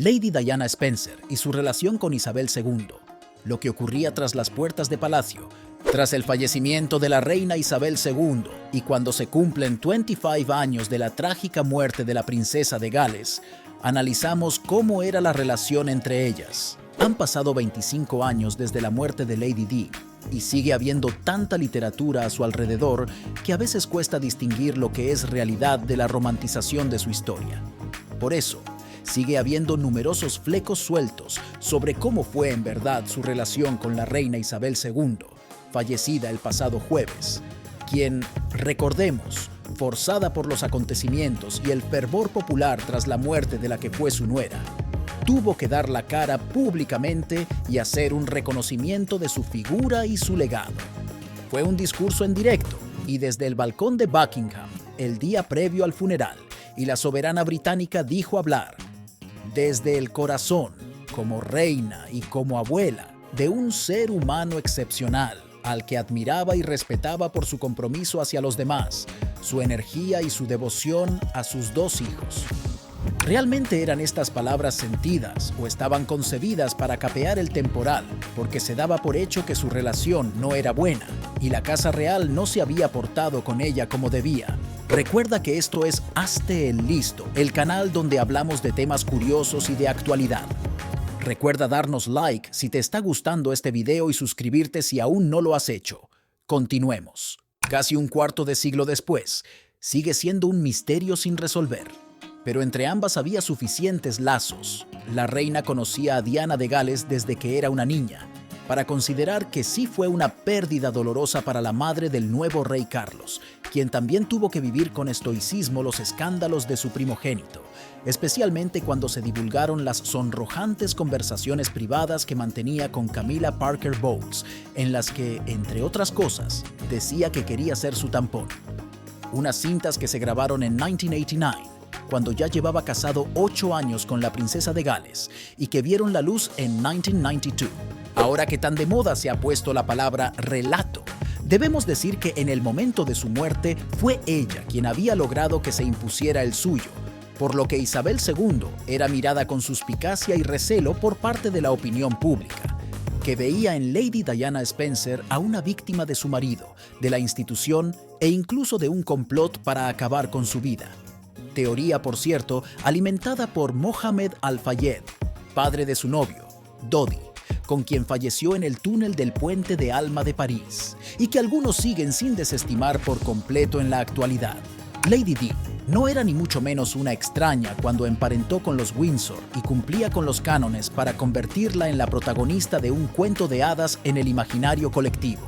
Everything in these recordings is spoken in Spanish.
Lady Diana Spencer y su relación con Isabel II, lo que ocurría tras las puertas de palacio, tras el fallecimiento de la reina Isabel II y cuando se cumplen 25 años de la trágica muerte de la princesa de Gales, analizamos cómo era la relación entre ellas. Han pasado 25 años desde la muerte de Lady Di y sigue habiendo tanta literatura a su alrededor que a veces cuesta distinguir lo que es realidad de la romantización de su historia. Por eso, sigue habiendo numerosos flecos sueltos sobre cómo fue en verdad su relación con la reina Isabel II, fallecida el pasado jueves, quien, recordemos, forzada por los acontecimientos y el fervor popular tras la muerte de la que fue su nuera, tuvo que dar la cara públicamente y hacer un reconocimiento de su figura y su legado. Fue un discurso en directo y desde el balcón de Buckingham, el día previo al funeral, y la soberana británica dijo hablar desde el corazón, como reina y como abuela, de un ser humano excepcional, al que admiraba y respetaba por su compromiso hacia los demás, su energía y su devoción a sus dos hijos. ¿Realmente eran estas palabras sentidas o estaban concebidas para capear el temporal, porque se daba por hecho que su relación no era buena y la casa real no se había portado con ella como debía? Recuerda que esto es Hazte el Listo, el canal donde hablamos de temas curiosos y de actualidad. Recuerda darnos like si te está gustando este video y suscribirte si aún no lo has hecho. Continuemos. Casi un cuarto de siglo después, sigue siendo un misterio sin resolver. Pero entre ambas había suficientes lazos. La reina conocía a Diana de Gales desde que era una niña, para considerar que sí fue una pérdida dolorosa para la madre del nuevo rey Carlos, quien también tuvo que vivir con estoicismo los escándalos de su primogénito, especialmente cuando se divulgaron las sonrojantes conversaciones privadas que mantenía con Camilla Parker Bowles, en las que, entre otras cosas, decía que quería ser su tampón. Unas cintas que se grabaron en 1989, cuando ya llevaba casado 8 años con la princesa de Gales, y que vieron la luz en 1992. Ahora que tan de moda se ha puesto la palabra relato, debemos decir que en el momento de su muerte fue ella quien había logrado que se impusiera el suyo, por lo que Isabel II era mirada con suspicacia y recelo por parte de la opinión pública, que veía en Lady Diana Spencer a una víctima de su marido, de la institución e incluso de un complot para acabar con su vida. Teoría, por cierto, alimentada por Mohammed Al-Fayed, padre de su novio, Dodi, con quien falleció en el túnel del puente de Alma de París, y que algunos siguen sin desestimar por completo en la actualidad. Lady Di no era ni mucho menos una extraña cuando emparentó con los Windsor y cumplía con los cánones para convertirla en la protagonista de un cuento de hadas en el imaginario colectivo.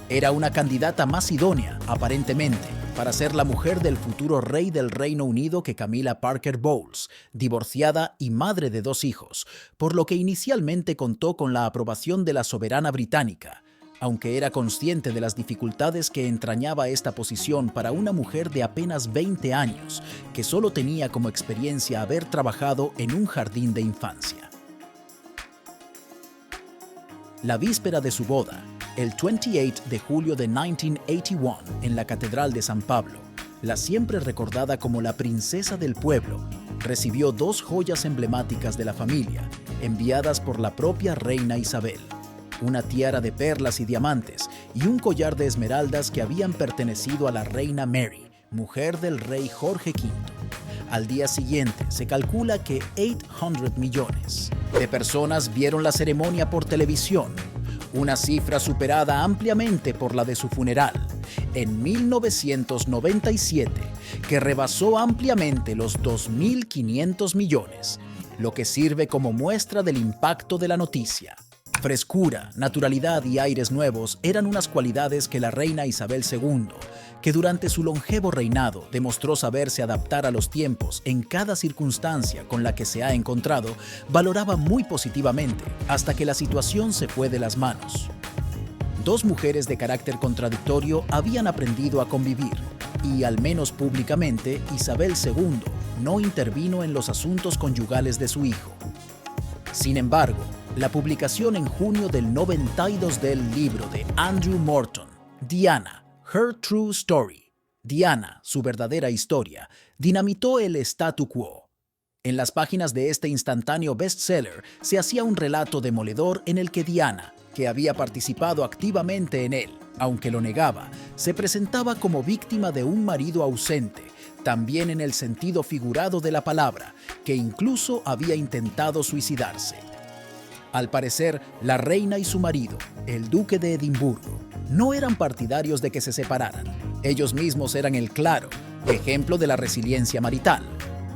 Era una candidata más idónea, aparentemente, para ser la mujer del futuro rey del Reino Unido que Camilla Parker Bowles, divorciada y madre de 2 hijos, por lo que inicialmente contó con la aprobación de la soberana británica, aunque era consciente de las dificultades que entrañaba esta posición para una mujer de apenas 20 años, que solo tenía como experiencia haber trabajado en un jardín de infancia. La víspera de su boda, el 28 de julio de 1981, en la Catedral de San Pablo, la siempre recordada como la princesa del pueblo, recibió 2 joyas emblemáticas de la familia, enviadas por la propia reina Isabel: una tiara de perlas y diamantes y un collar de esmeraldas que habían pertenecido a la reina Mary, mujer del rey Jorge V. Al día siguiente, se calcula que 800 millones de personas vieron la ceremonia por televisión, una cifra superada ampliamente por la de su funeral, en 1997, que rebasó ampliamente los 2.500 millones, lo que sirve como muestra del impacto de la noticia. Frescura, naturalidad y aires nuevos eran unas cualidades que la reina Isabel II, que durante su longevo reinado demostró saberse adaptar a los tiempos en cada circunstancia con la que se ha encontrado, valoraba muy positivamente hasta que la situación se fue de las manos. 2 mujeres de carácter contradictorio habían aprendido a convivir y, al menos públicamente, Isabel II no intervino en los asuntos conyugales de su hijo. Sin embargo, la publicación en junio del 92 del libro de Andrew Morton, Diana, Her True Story, Diana, su verdadera historia, dinamitó el statu quo. En las páginas de este instantáneo bestseller se hacía un relato demoledor en el que Diana, que había participado activamente en él, aunque lo negaba, se presentaba como víctima de un marido ausente, también en el sentido figurado de la palabra, que incluso había intentado suicidarse. Al parecer, la reina y su marido, el duque de Edimburgo, no eran partidarios de que se separaran. Ellos mismos eran el claro ejemplo de la resiliencia marital.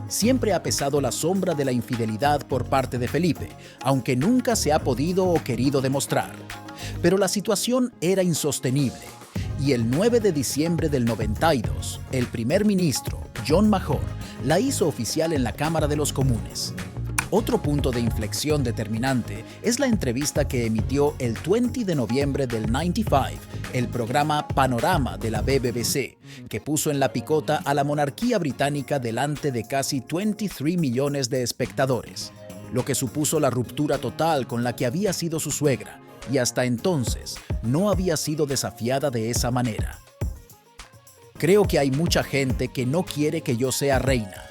Siempre ha pesado la sombra de la infidelidad por parte de Felipe, aunque nunca se ha podido o querido demostrar. Pero la situación era insostenible, y el 9 de diciembre del 92, el primer ministro, John Major, la hizo oficial en la Cámara de los Comunes. Otro punto de inflexión determinante es la entrevista que emitió el 20 de noviembre del 95, el programa Panorama de la BBC, que puso en la picota a la monarquía británica delante de casi 23 millones de espectadores, lo que supuso la ruptura total con la que había sido su suegra, y hasta entonces no había sido desafiada de esa manera. Creo que hay mucha gente que no quiere que yo sea reina.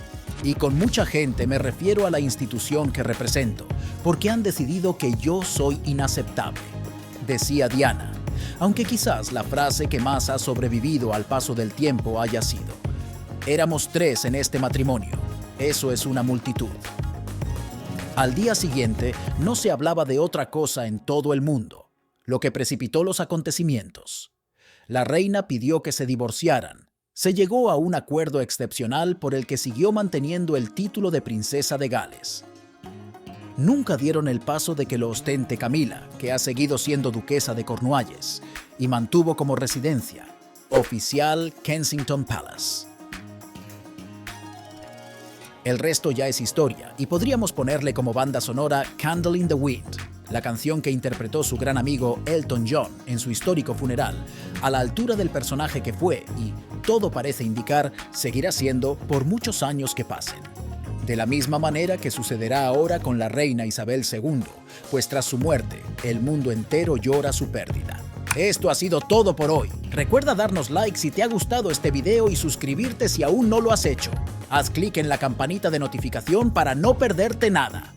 Y con mucha gente me refiero a la institución que represento, porque han decidido que yo soy inaceptable, decía Diana, aunque quizás la frase que más ha sobrevivido al paso del tiempo haya sido: éramos 3 en este matrimonio, eso es una multitud. Al día siguiente no se hablaba de otra cosa en todo el mundo, lo que precipitó los acontecimientos. La reina pidió que se divorciaran. Se llegó a un acuerdo excepcional por el que siguió manteniendo el título de princesa de Gales. Nunca dieron el paso de que lo ostente Camila, que ha seguido siendo duquesa de Cornualles, y mantuvo como residencia oficial Kensington Palace. El resto ya es historia, y podríamos ponerle como banda sonora Candle in the Wind, la canción que interpretó su gran amigo Elton John en su histórico funeral, a la altura del personaje que fue y, todo parece indicar, seguirá siendo por muchos años que pasen. De la misma manera que sucederá ahora con la reina Isabel II, pues tras su muerte, el mundo entero llora su pérdida. Esto ha sido todo por hoy. Recuerda darnos like si te ha gustado este video y suscribirte si aún no lo has hecho. Haz clic en la campanita de notificación para no perderte nada.